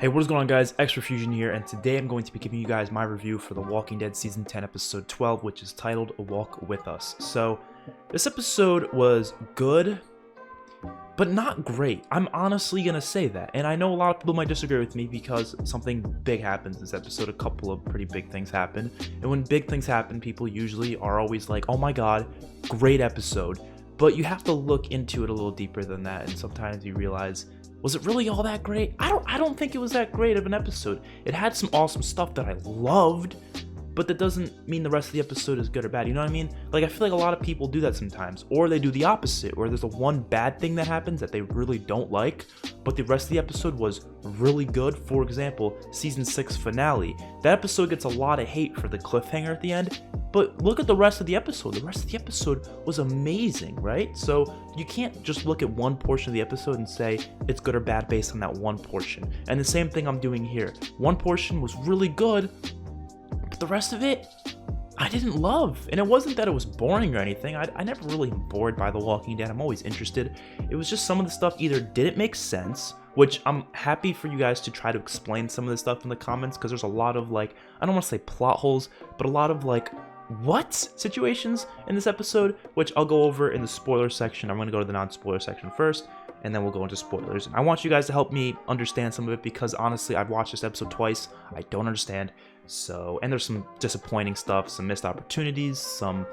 Hey, what is going on, guys? XpertFusion here, and today I'm going to be giving you guys my review for The Walking Dead Season 10, Episode 12, which is titled A Walk With Us. So, this episode was good, but not great. I'm honestly gonna say that, and I know a lot of people might disagree with me because something big happens this episode. A couple of pretty big things happen, and when big things happen, people usually are always like, oh my god, great episode. But you have to look into it a little deeper than that, and sometimes you realize, was it really all that great? I don't think it was that great of an episode. It had some awesome stuff that I loved, but that doesn't mean the rest of the episode is good or bad. You know what I mean? Like, I feel like a lot of people do that sometimes, or they do the opposite, where there's a one bad thing that happens that they really don't like, but the rest of the episode was really good. For example, Season 6 finale. That episode gets a lot of hate for the cliffhanger at the end, but look at the rest of the episode. The rest of the episode was amazing, right? So you can't just look at one portion of the episode and say it's good or bad based on that one portion. And the same thing I'm doing here. One portion was really good, but the rest of it, I didn't love. And it wasn't that it was boring or anything. I never really am bored by The Walking Dead. I'm always interested. It was just some of the stuff either didn't make sense, which I'm happy for you guys to try to explain some of this stuff in the comments, because there's a lot of, like, I don't want to say plot holes, but a lot of, like, what situations in this episode, which I'll go over in the spoiler section. I'm going to go to the non-spoiler section first, and then we'll go into spoilers. And I want you guys to help me understand some of it, because honestly, I've watched this episode twice. I don't understand. So, and there's some disappointing stuff, some missed opportunities, some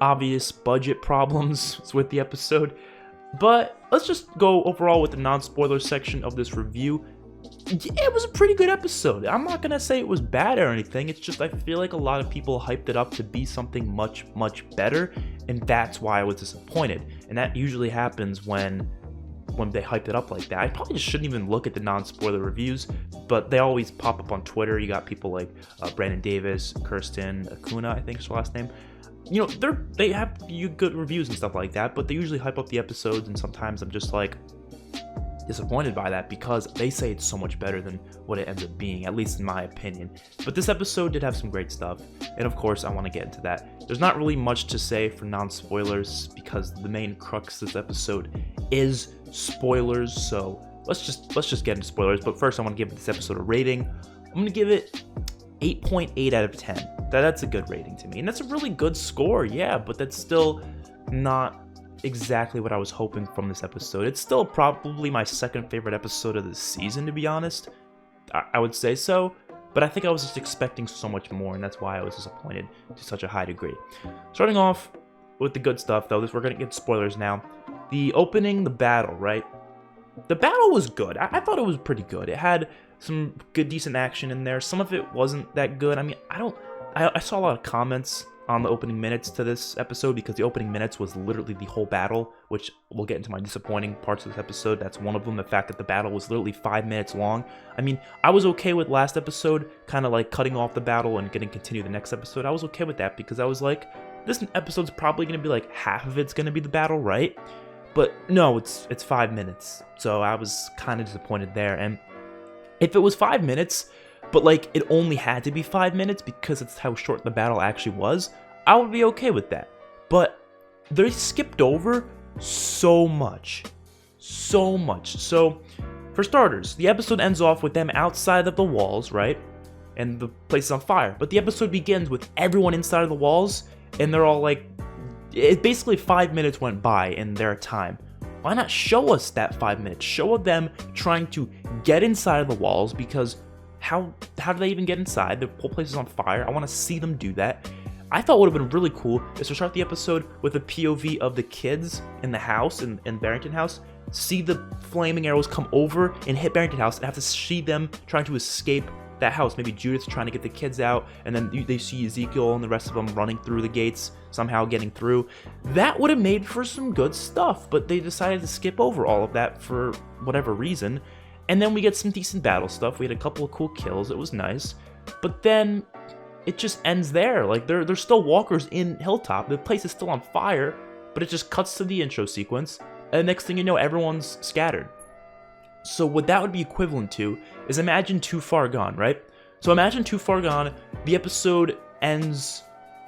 obvious budget problems with the episode. But let's just go overall with the non-spoiler section of this review. It was a pretty good episode. I'm not gonna say it was bad or anything. It's just I feel like a lot of people hyped it up to be something much better, and that's why I was disappointed. And that usually happens when they hyped it up like that. I probably just shouldn't even look at the non-spoiler reviews, but they always pop up on Twitter. You got people like Brandon Davis, Kirsten Acuna, I think is her last name. You know, they have good reviews and stuff like that, but they usually hype up the episodes, and sometimes I'm just like disappointed by that because they say it's so much better than what it ends up being, at least in my opinion. But this episode did have some great stuff, and of course I want to get into that. There's not really much to say for non-spoilers because the main crux of this episode is spoilers, so let's just get into spoilers. But first I want to give this episode a rating. I'm going to give it 8.8 out of 10. That's a good rating to me, and that's a really good score, yeah, but that's still not exactly what I was hoping from this episode. It's still probably my second favorite episode of the season, to be honest. I would say so, but I think I was just expecting so much more, and that's why I was disappointed to such a high degree. Starting off with the good stuff, though, we're gonna get spoilers now. The opening, the battle, right? The battle was good. I thought it was pretty good. It had some good, decent action in there. Some of it wasn't that good. I mean, I saw a lot of comments on the opening minutes to this episode, because the opening minutes was literally the whole battle, which we'll get into my disappointing parts of this episode. That's one of them, the fact that the battle was literally 5 minutes long. I mean, I was okay with last episode kind of like cutting off the battle and getting continue the next episode. I was okay with that because I was like, this episode's probably going to be like half of it's going to be the battle, right? But no, it's 5 minutes. So I was kind of disappointed there. And if it was 5 minutes, but like it only had to be 5 minutes because it's how short the battle actually was, I would be okay with that. But they skipped over so much. So for starters, the episode ends off with them outside of the walls, right? And the place is on fire. But the episode begins with everyone inside of the walls, and they're all like, basically 5 minutes went by in their time. Why not show us that 5 minutes? Show them trying to get inside of the walls, because how do they even get inside? The whole place is on fire. I want to see them do that. I thought what would have been really cool is to start the episode with a POV of the kids in the house, in Barrington House, see the flaming arrows come over and hit Barrington House, and have to see them trying to escape that house. Maybe Judith's trying to get the kids out, and then they see Ezekiel and the rest of them running through the gates, somehow getting through. That would have made for some good stuff, but they decided to skip over all of that for whatever reason. And then we get some decent battle stuff. We had a couple of cool kills. It was nice. But then it just ends there. Like, there's still walkers in Hilltop. The place is still on fire, but it just cuts to the intro sequence. And next thing you know, everyone's scattered. So what that would be equivalent to is imagine Too Far Gone, right? So imagine Too Far Gone. The episode ends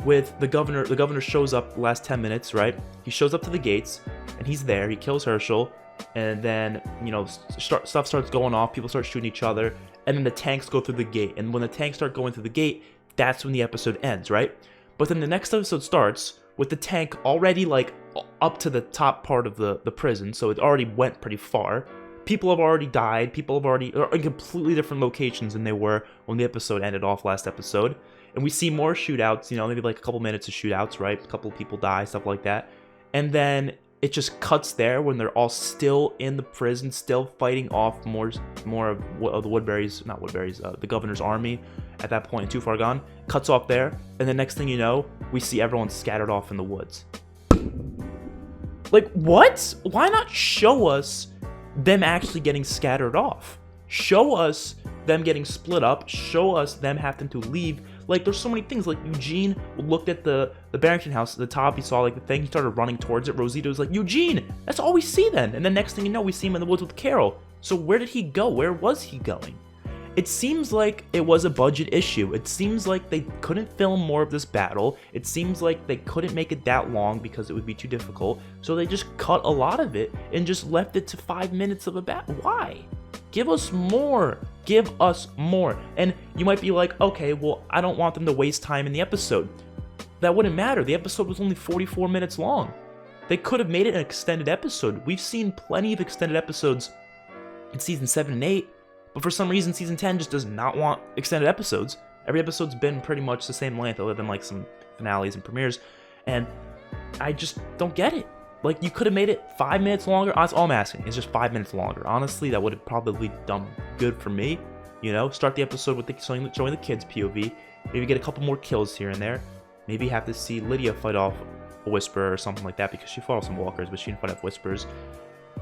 with the governor. The governor shows up the last 10 minutes, right? He shows up to the gates, and he's there. He kills Herschel. And then, you know, stuff starts going off. People start shooting each other. and then the tanks go through the gate. And when the tanks start going through the gate, that's when the episode ends, right? But then the next episode starts with the tank already like up to the top part of the prison, so it already went pretty far. People have already died. People are in completely different locations than they were when the episode ended off last episode. And we see more shootouts, maybe like a couple minutes of shootouts, right? A couple people die, stuff like that. And then it just cuts there when they're all still in the prison, still fighting off more of the the governor's army at that point, Too Far Gone. Cuts off there, and the next thing you know, we see everyone scattered off in the woods. Like, what? Why not show us them actually getting scattered off? Show us them getting split up. Show us them having to leave. Like, there's so many things. Like, Eugene looked at the Barrington house at the top. He saw, like, the thing. He started running towards it. Rosita was like, Eugene! That's all we see then. And then next thing you know, we see him in the woods with Carol. So where did he go? Where was he going? It seems like it was a budget issue. It seems like they couldn't film more of this battle. It seems like they couldn't make it that long because it would be too difficult. So they just cut a lot of it and just left it to 5 minutes of a battle. Why? Give us more. Give us more. And you might be like, okay, well, I don't want them to waste time in the episode. That wouldn't matter. The episode was only 44 minutes long. They could have made it an extended episode. We've seen plenty of extended episodes in season 7 and 8. But for some reason, season 10 just does not want extended episodes. Every episode's been pretty much the same length, other than like some finales and premieres. And I just don't get it. Like, you could have made it 5 minutes longer. That's all I'm asking. It's just 5 minutes longer. Honestly, that would have probably done good for me. Start the episode with showing the kids' POV. Maybe get a couple more kills here and there. Maybe have to see Lydia fight off a Whisperer or something like that, because she fought off some walkers, but she didn't fight off Whispers.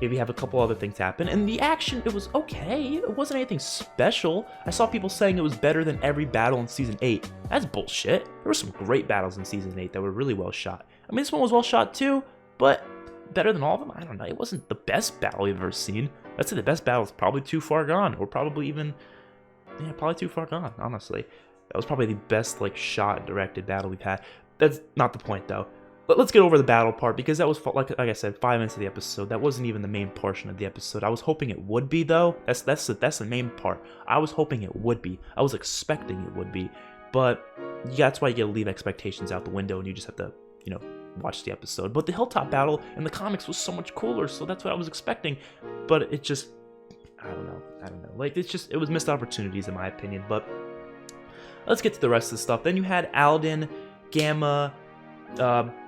Maybe have a couple other things happen. And the action, it was okay. It wasn't anything special. I saw people saying it was better than every battle in Season 8. That's bullshit. There were some great battles in Season 8 that were really well shot. I mean, this one was well shot too, but better than all of them? I don't know. It wasn't the best battle you've ever seen. I'd say the best battle is probably Too Far Gone, or probably even, probably Too Far Gone, honestly. That was probably the best, shot, directed battle we've had. That's not the point, though. But let's get over the battle part, because that was, like I said, 5 minutes of the episode. That wasn't even the main portion of the episode. I was hoping it would be, though. That's the main part. I was hoping it would be. I was expecting it would be. But that's why you gotta leave expectations out the window, and you just have to, watch the episode. But the hilltop battle in the comics was so much cooler, so that's what I was expecting. But it just, I don't know. It was missed opportunities, in my opinion. But let's get to the rest of the stuff. Then you had Alden, Gamma,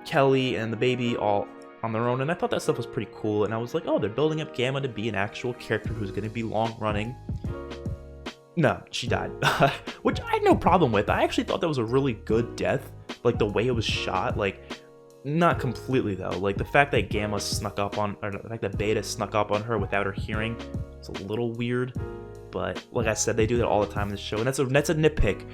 Kelly, and the baby all on their own, and I thought that stuff was pretty cool. And I was like, oh, they're building up Gamma to be an actual character who's going to be long running. No, she died, which I had no problem with. I actually thought that was a really good death, like the way it was shot. Not completely though. The fact that Gamma snuck up on, or the fact that Beta snuck up on her without her hearing, it's a little weird. But like I said, they do that all the time in the show, and that's a nitpick.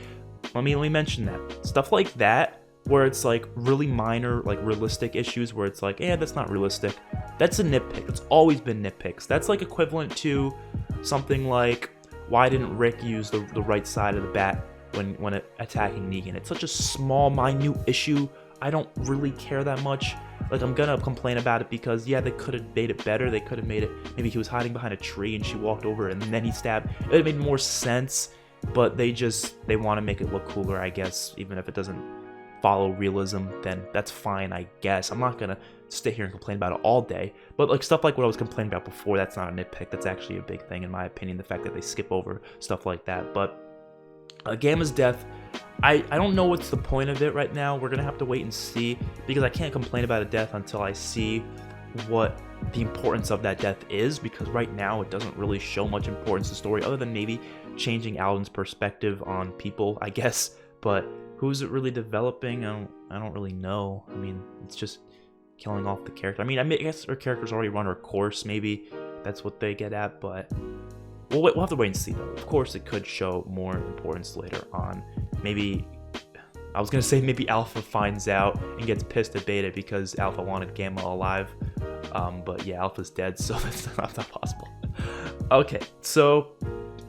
Let me mention that stuff like that, where it's really minor, realistic issues, where it's that's not realistic. That's a nitpick. It's always been nitpicks. That's equivalent to something like, why didn't Rick use the right side of the bat when attacking Negan? It's such a small, minute issue. I don't really care that much. I'm gonna complain about it because, yeah, they could have made it better. They could have made it, maybe he was hiding behind a tree and she walked over and then he stabbed. It would have made more sense, but they want to make it look cooler, I guess. Even if it doesn't follow realism, then that's fine, I guess. I'm not gonna sit here and complain about it all day, but stuff like what I was complaining about before, that's not a nitpick. That's actually a big thing, in my opinion, the fact that they skip over stuff like that. But Gamma's death, I don't know what's the point of it right now. We're gonna have to wait and see, because I can't complain about a death until I see what the importance of that death is, because right now it doesn't really show much importance to the story, other than maybe changing Alden's perspective on people, I guess. But who's it really developing? I don't really know. I mean, it's just killing off the character. I guess her character's already run her course. Maybe that's what they get at, but we'll have to wait and see, though. Of course, it could show more importance later on. Maybe, I was gonna say maybe Alpha finds out and gets pissed at Beta because Alpha wanted Gamma alive. But yeah, Alpha's dead, so that's not possible. Okay, so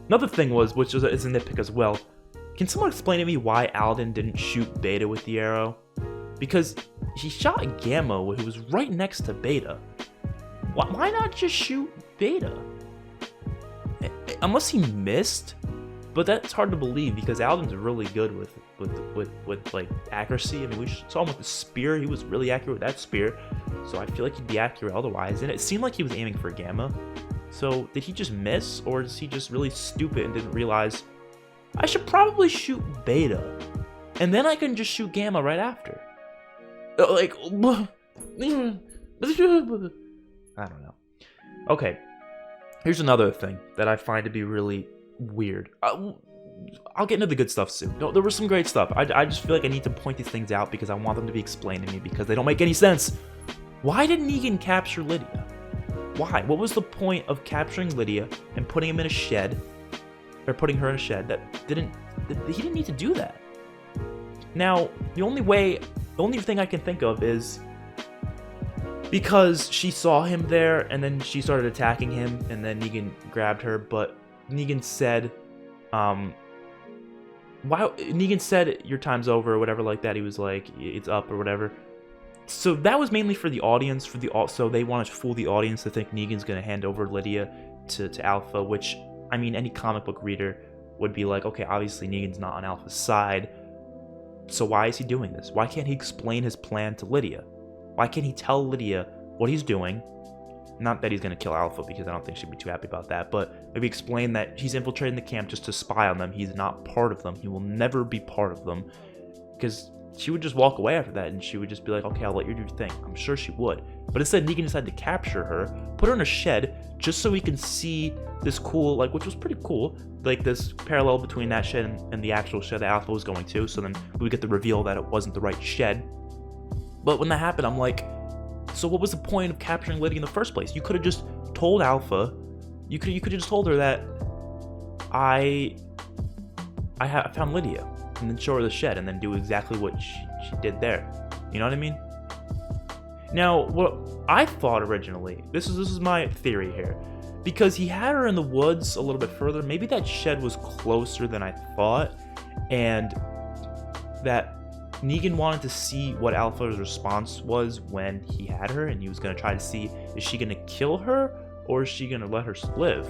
another thing which is a nitpick as well. Can someone explain to me why Alden didn't shoot Beta with the arrow? Because he shot Gamma, who was right next to Beta. Why not just shoot Beta? Unless he missed, But that's hard to believe because Alden's really good with like accuracy. I mean, we saw him with the spear. He was really accurate with that spear. So I feel like he'd be accurate otherwise. And it seemed like he was aiming for Gamma. So did he just miss, or is he just really stupid and didn't realize I should probably shoot Beta, and then I can just shoot Gamma right after? Like, I don't know. Okay, here's another thing that I find to be really weird. I'll get into the good stuff soon. No, there was some great stuff. I just feel like I need to point these things out because I want them to be explained to me because they don't make any sense. Why did Negan capture Lydia? Why? What was the point of capturing Lydia and putting him in a shed, or putting her in a shed he didn't need to do that. Now, the only thing I can think of is because she saw him there and then she started attacking him and then Negan grabbed her, but Negan said, Negan said your time's over or whatever like that. He was like, it's up or whatever. So that was mainly for the audience, so they wanted to fool the audience to think Negan's going to hand over Lydia to Alpha, which, I mean, any comic book reader would be like, okay, obviously Negan's not on Alpha's side, so why is he doing this? Why can't he explain his plan to Lydia? Why can't he tell Lydia what he's doing? Not that he's going to kill Alpha, because I don't think she'd be too happy about that, but maybe explain that he's infiltrating the camp just to spy on them. He's not part of them. He will never be part of them, because she would just walk away after that, and she would just be like, okay, I'll let you do your thing. I'm sure she would. But instead, Negan decided to capture her, put her in a shed, just so he can see this cool, like, which was pretty cool, like this parallel between that shed and the actual shed that Alpha was going to, so then we would get the reveal that it wasn't the right shed. But when that happened, I'm like, so what was the point of capturing Lydia in the first place? You could have just told Alpha, you could have just told her that I found Lydia, and then show her the shed, and then do exactly what she did there. You know what I mean? Now, what I thought originally, this is my theory here, because he had her in the woods a little bit further, maybe that shed was closer than I thought, and that Negan wanted to see what Alpha's response was when he had her, and he was going to try to see, is she going to kill her, or is she going to let her live?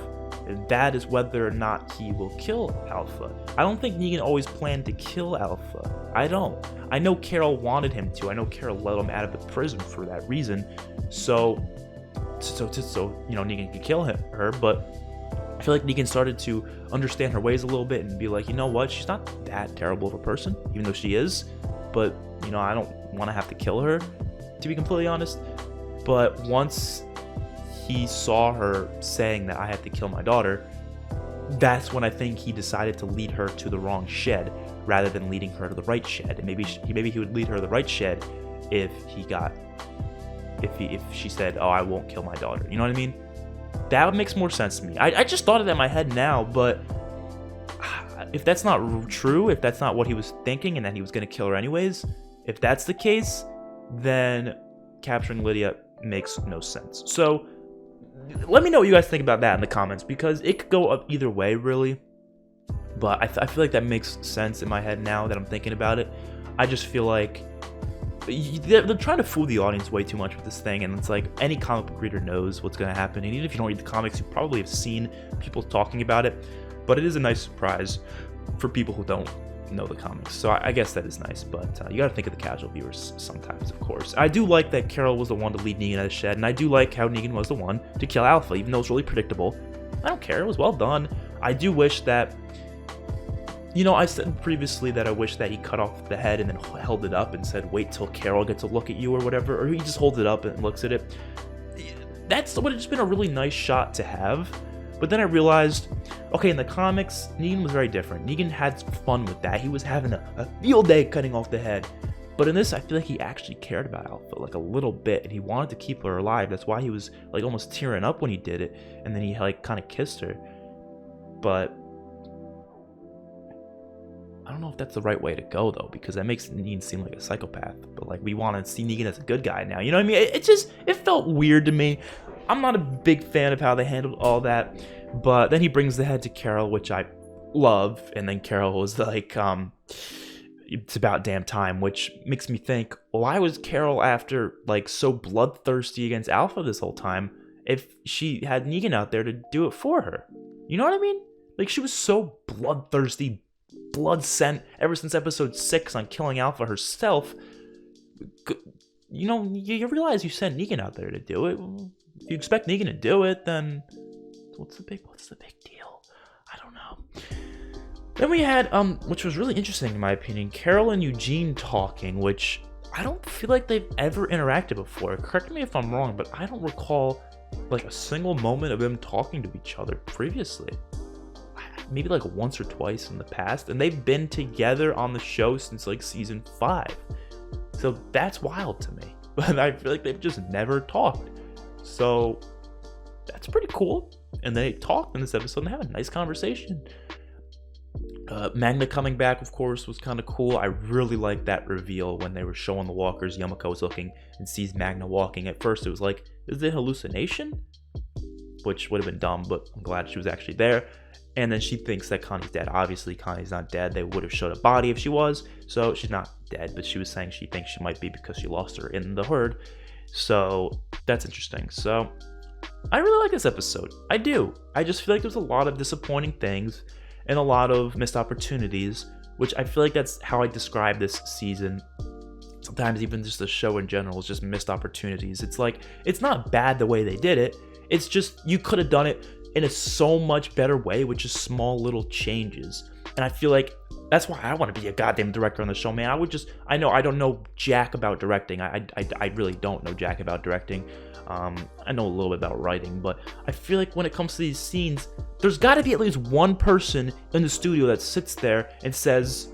And that is whether or not he will kill Alpha. I don't think Negan always planned to kill Alpha. I don't. I know Carol wanted him to. I know Carol let him out of the prison for that reason. So you know, Negan could kill her, but I feel like Negan started to understand her ways a little bit and be like, you know what, she's not that terrible of a person, even though she is, but, you know, I don't want to have to kill her, to be completely honest. But once he saw her saying that I have to kill my daughter, that's when I think he decided to lead her to the wrong shed rather than leading her to the right shed. And maybe he would lead her to the right shed if she said, oh, I won't kill my daughter. You know what I mean? That makes more sense to me. I just thought of that in my head now, but if that's not true, if that's not what he was thinking and that he was going to kill her anyways, if that's the case, then capturing Lydia makes no sense. So let me know what you guys think about that in the comments, because it could go up either way, really. But I feel like that makes sense in my head now that I'm thinking about it. I just feel like they're trying to fool the audience way too much with this thing, and it's like any comic book reader knows what's going to happen, and even if you don't read the comics, you probably have seen people talking about it. But it is a nice surprise for people who don't know the comics, so I guess that is nice. But you gotta think of the casual viewers sometimes, of course. I do like that Carol was the one to lead Negan out of the shed, and I do like how Negan was the one to kill Alpha, even though it's really predictable. I don't care, it was well done. I do wish that, you know, I said previously that I wish that he cut off the head and then held it up and said, wait till Carol gets a look at you or whatever, or he just holds it up and looks at it. That would have just been a really nice shot to have. But then I realized, okay, in the comics, Negan was very different. Negan had fun with that. He was having a field day cutting off the head. But in this, I feel like he actually cared about Alpha, like a little bit, and he wanted to keep her alive. That's why he was like almost tearing up when he did it, and then he like kind of kissed her. But I don't know if that's the right way to go, though, because that makes Negan seem like a psychopath. But like, we want to see Negan as a good guy now. You know what I mean? It felt weird to me. I'm not a big fan of how they handled all that, but then he brings the head to Carol, which I love, and then Carol was like, it's about damn time, which makes me think, why was Carol after, like, so bloodthirsty against Alpha this whole time if she had Negan out there to do it for her? You know what I mean? Like, she was so bloodthirsty, blood sent ever since episode 6 on killing Alpha herself. You know, you realize you sent Negan out there to do it. If you expect Negan to do it, then what's the big deal? I don't know. Then we had, which was really interesting in my opinion, Carol and Eugene talking, which I don't feel like they've ever interacted before. Correct me if I'm wrong, but I don't recall like a single moment of them talking to each other previously. Maybe like once or twice in the past, and they've been together on the show since like season 5. So that's wild to me. But I feel like they've just never talked. So that's pretty cool. And they talked in this episode and they have a nice conversation. Magna coming back, of course, was kind of cool. I really liked that reveal when they were showing the walkers. Yumiko was looking and sees Magna walking. At first, it was like, is it a hallucination? Which would have been dumb, but I'm glad she was actually there. And then she thinks that Connie's dead. Obviously, Connie's not dead. They would have showed a body if she was. So she's not dead, but she was saying she thinks she might be because she lost her in the herd. So that's interesting. So I really like this episode. I do. I just feel like there's a lot of disappointing things and a lot of missed opportunities, which I feel like that's how I describe this season. Sometimes even just the show in general is just missed opportunities. It's like, it's not bad the way they did it. It's just, you could have done it in a so much better way with just small little changes. And I feel like that's why I want to be a goddamn director on the show, man. I know I don't know jack about directing. I really don't know jack about directing. I know a little bit about writing, but I feel like when it comes to these scenes, there's got to be at least one person in the studio that sits there and says,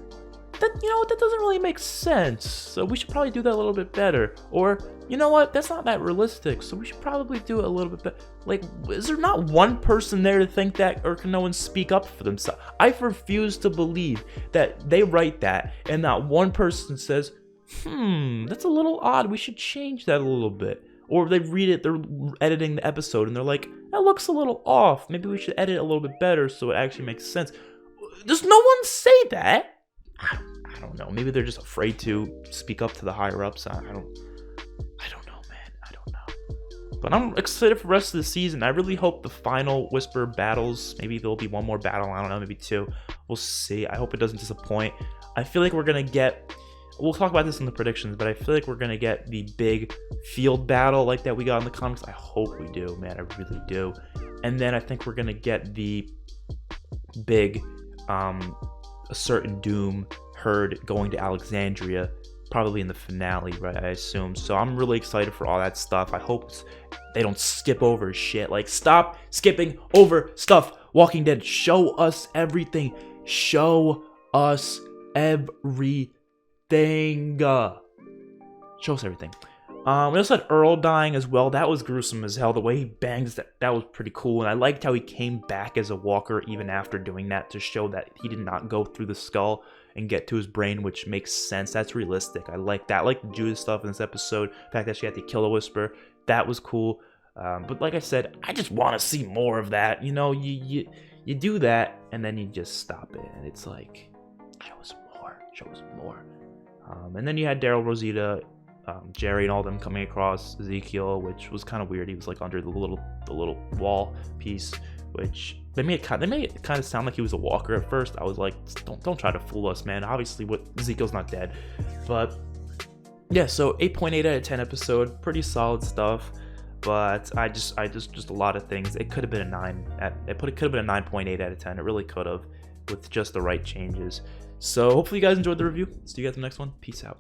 that, you know what, that doesn't really make sense, so we should probably do that a little bit better. Or, you know what, that's not that realistic, so we should probably do it a little bit better. Like, is there not one person there to think that, or can no one speak up for themselves? I refuse to believe that they write that and not one person says, that's a little odd, we should change that a little bit. Or they read it, they're editing the episode and they're like, that looks a little off, maybe we should edit it a little bit better so it actually makes sense. Does no one say that? I don't know. Maybe they're just afraid to speak up to the higher ups. I don't know, man. I don't know. But I'm excited for the rest of the season. I really hope the final Whisper battles, maybe there'll be one more battle. I don't know, maybe 2. We'll see. I hope it doesn't disappoint. I feel like we're going to get, we'll talk about this in the predictions, but I feel like we're going to get the big field battle like that we got in the comics. I hope we do, man. I really do. And then I think we're going to get the big, a certain Doom herd going to Alexandria, probably in the finale, right? I assume. So I'm really excited for all that stuff. I hope they don't skip over shit. Like, stop skipping over stuff. Walking Dead, show us everything. Show us everything. Show us everything. We also had Earl dying as well. That was gruesome as hell. The way he bangs, that was pretty cool. And I liked how he came back as a walker even after doing that to show that he did not go through the skull and get to his brain, which makes sense. That's realistic. I like that. I like the Judas stuff in this episode. The fact that she had to kill a Whisper. That was cool. But like I said, I just want to see more of that. You know, you do that and then you just stop it. And it's like, show us more. Show us more. And then you had Daryl, Rosita, Jerry and all them coming across Ezekiel, which was kind of weird. He was like under the little wall piece, which they made it kind of sound like he was a walker at first. I was like, don't try to fool us, man. Obviously, Ezekiel's not dead. But yeah, so 8.8 out of 10 episode, pretty solid stuff. But I just a lot of things. It could have been a 9. It could have been a 9.8 out of 10. It really could have, with just the right changes. So hopefully you guys enjoyed the review. See you guys in the next one. Peace out.